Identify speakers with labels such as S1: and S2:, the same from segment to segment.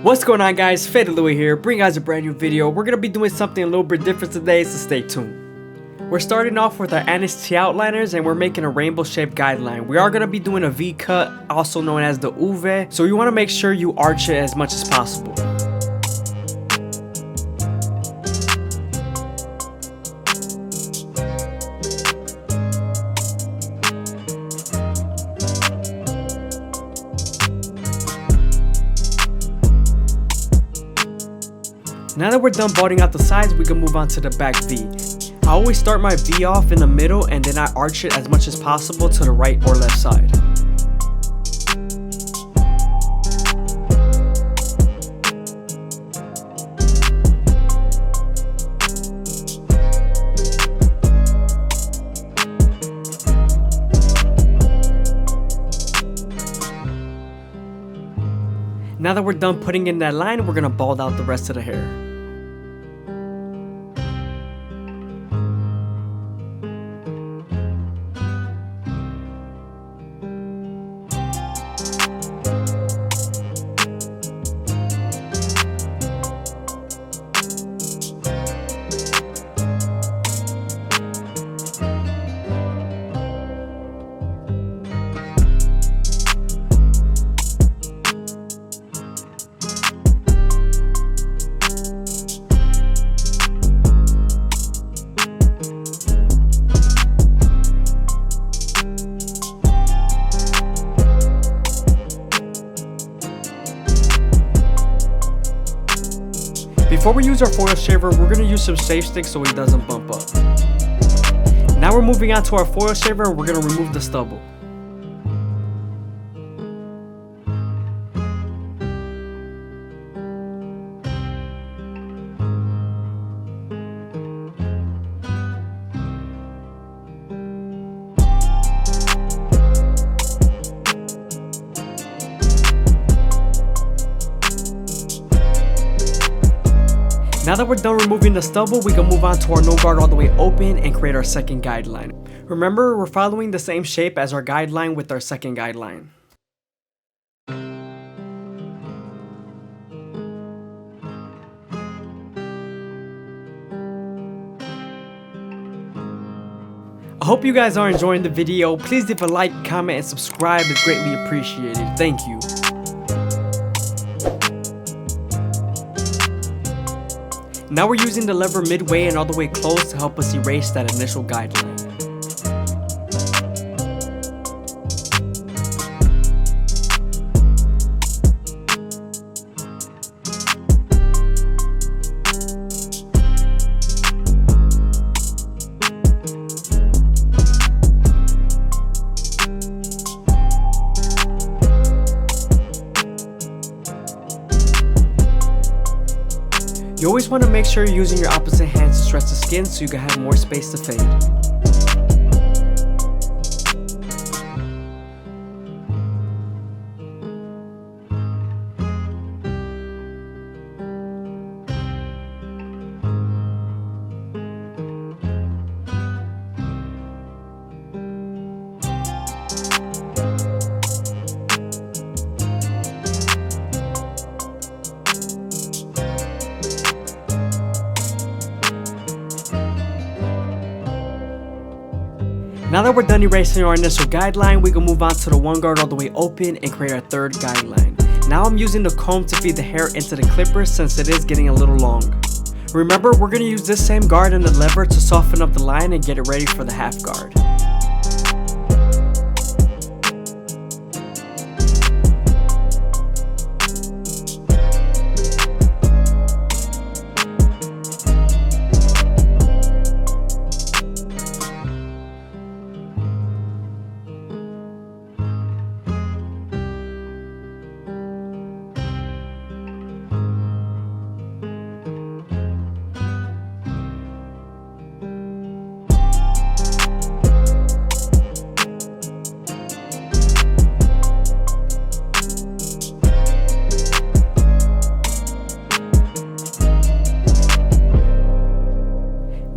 S1: What's going on, guys? FadeitLuie here, bringing you guys a brand new video. We're going to be doing something a little bit different today, so stay tuned. We're starting off with our Anise Tea outliners, and we're making a rainbow shaped guideline. We are going to be doing a V cut, also known as the uve, so you want to make sure you arch it as much as possible. Now that we're done balding out the sides, we can move on to the back V. I always start my V off in the middle and then I arch it as much as possible to the right or left side. Now that we're done putting in that line, we're going to bald out the rest of the hair. Before we use our foil shaver, we're going to use some shave sticks so it doesn't bump up. Now we're moving on to our foil shaver and we're going to remove the stubble. Now that we're done removing the stubble, we can move on to our no guard all the way open and create our second guideline. Remember, we're following the same shape as our guideline with our second guideline. I hope you guys are enjoying the video. Please leave a like, comment, and subscribe. It's greatly appreciated. Thank you. Now we're using the lever midway and all the way close to help us erase that initial guideline. You always want to make sure you're using your opposite hand to stretch the skin so you can have more space to fade. Now that we're done erasing our initial guideline, we can move on to the one guard all the way open and create our third guideline. Now I'm using the comb to feed the hair into the clippers since it is getting a little long. Remember, we're going to use this same guard and the lever to soften up the line and get it ready for the half guard.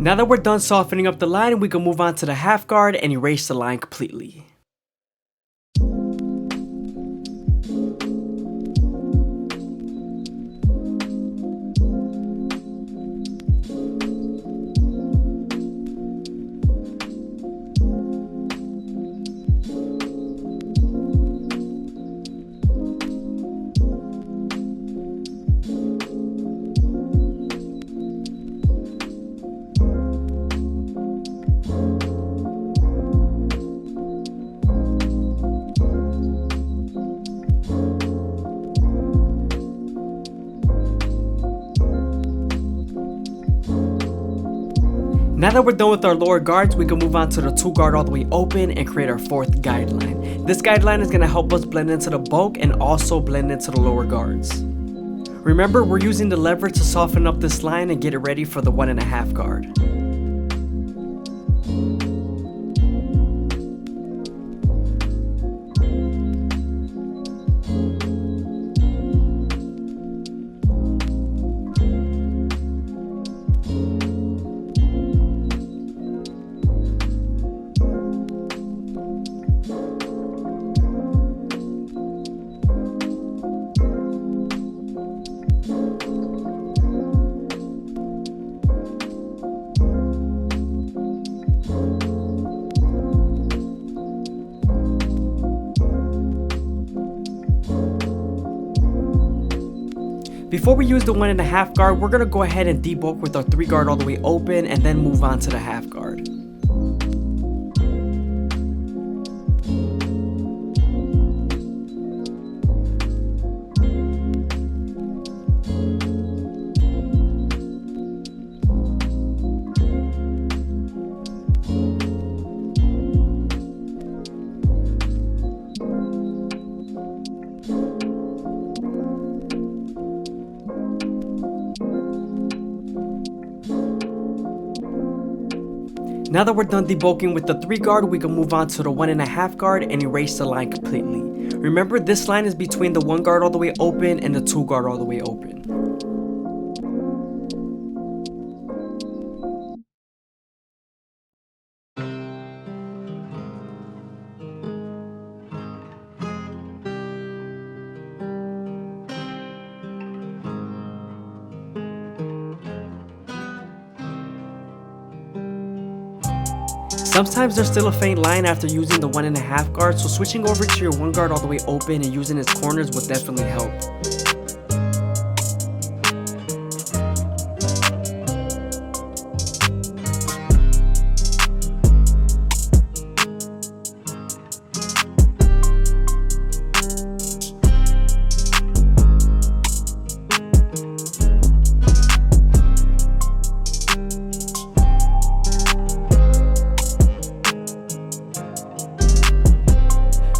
S1: Now that we're done softening up the line, we can move on to the half guard and erase the line completely. Now that we're done with our lower guards, we can move on to the 2 guard all the way open and create our 4th guideline. This guideline is going to help us blend into the bulk and also blend into the lower guards. Remember, we're using the lever to soften up this line and get it ready for the 1.5 guard. Before we use the 1.5 guard, we're going to go ahead and debulk with our 3 guard all the way open and then move on to the half guard. Now that we're done debulking with the 3 guard, we can move on to the 1.5 guard and erase the line completely. Remember, this line is between the 1 guard all the way open and the 2 guard all the way open. Sometimes there's still a faint line after using the 1.5 guard, so switching over to your 1 guard all the way open and using its corners will definitely help.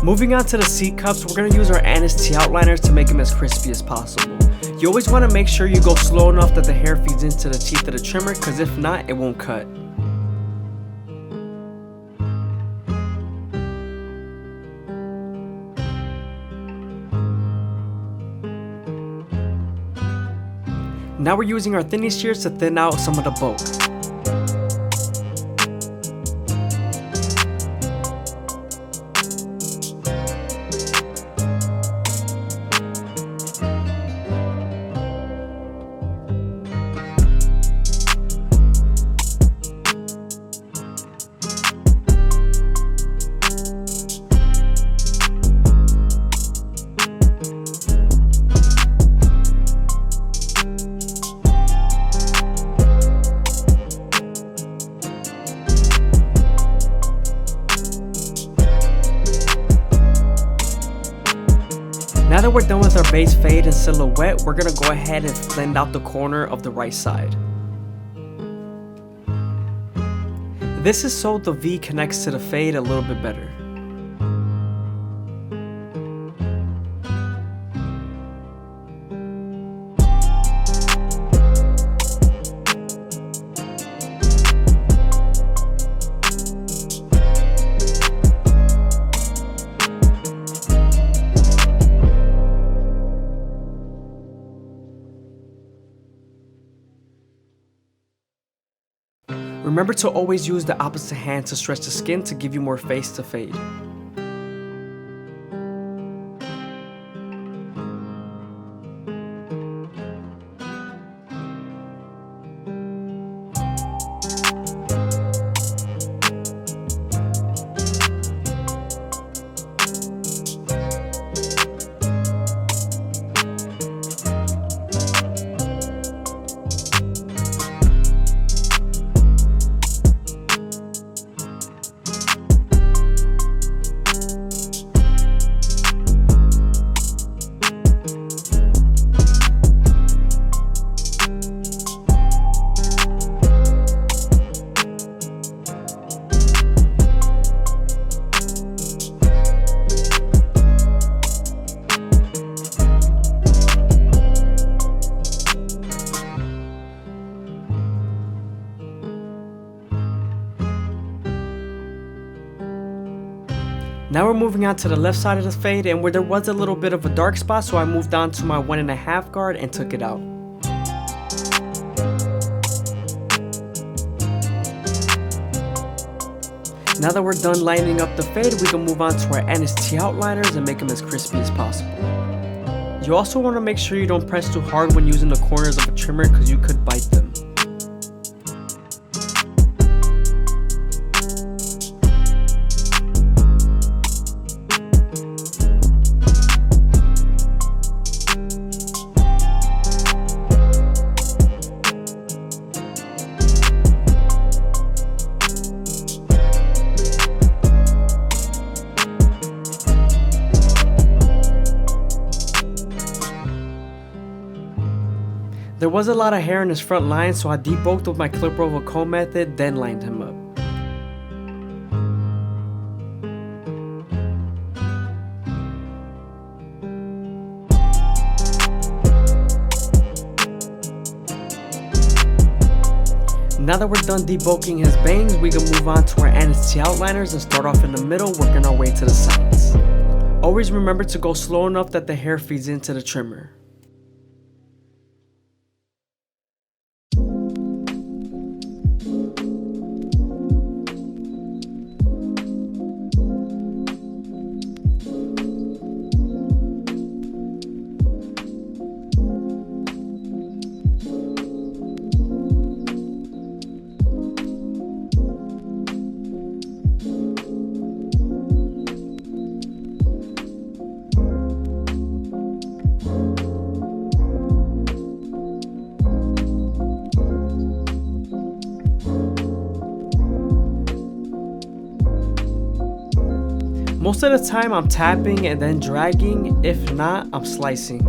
S1: Moving on to the C cups, we're going to use our Anise Tea outliners to make them as crispy as possible. You always want to make sure you go slow enough that the hair feeds into the teeth of the trimmer, because if not, it won't cut. Now we're using our thinning shears to thin out some of the bulk. Now that we're done with our base fade and silhouette, we're going to go ahead and blend out the corner of the right side. This is so the V connects to the fade a little bit better. Remember to always use the opposite hand to stretch the skin to give you more face to fade. Now we're moving on to the left side of the fade, and where there was a little bit of a dark spot, so I moved on to my 1.5 guard and took it out. Now that we're done lining up the fade, we can move on to our NST outliners and make them as crispy as possible. You also want to make sure you don't press too hard when using the corners of a trimmer because you could bite them. There was a lot of hair in his front line, so I debulked with my clipper over comb method, then lined him up. Now that we're done debulking his bangs, we can move on to our NST outliners and start off in the middle, working our way to the sides. Always remember to go slow enough that the hair feeds into the trimmer. Most of the time I'm tapping and then dragging, if not, I'm slicing.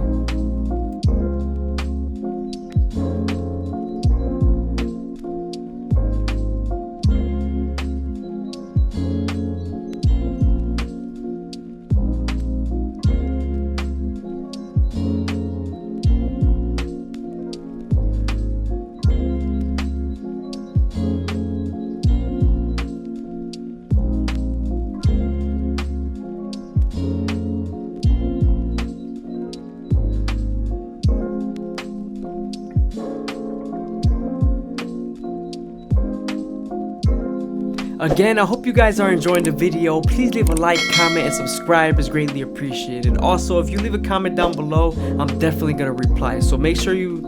S1: Again, I hope you guys are enjoying the video. Please leave a like, comment, and subscribe is greatly appreciated. Also, if you leave a comment down below, I'm definitely gonna reply. So make sure you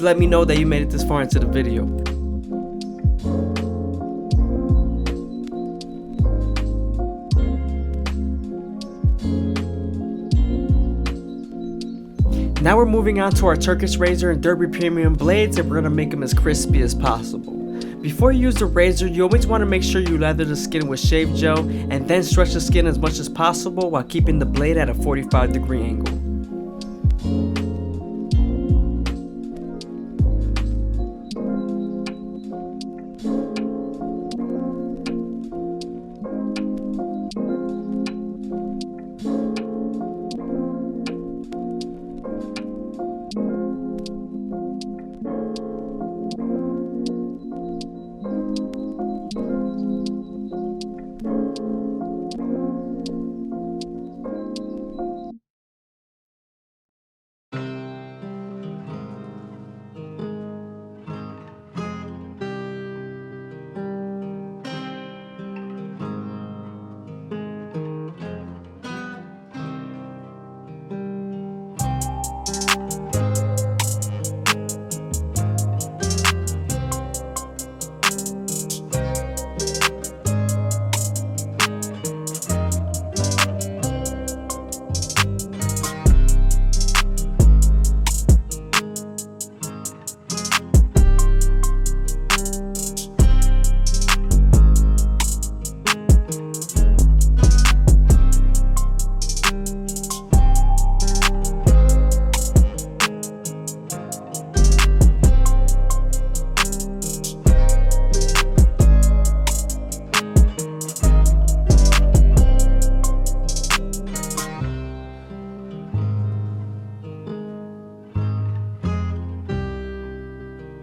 S1: let me know that you made it this far into the video. Now we're moving on to our Turkish razor and Derby premium blades, and we're gonna make them as crispy as possible. Before you use the razor, you always want to make sure you lather the skin with shave gel and then stretch the skin as much as possible while keeping the blade at a 45-degree angle.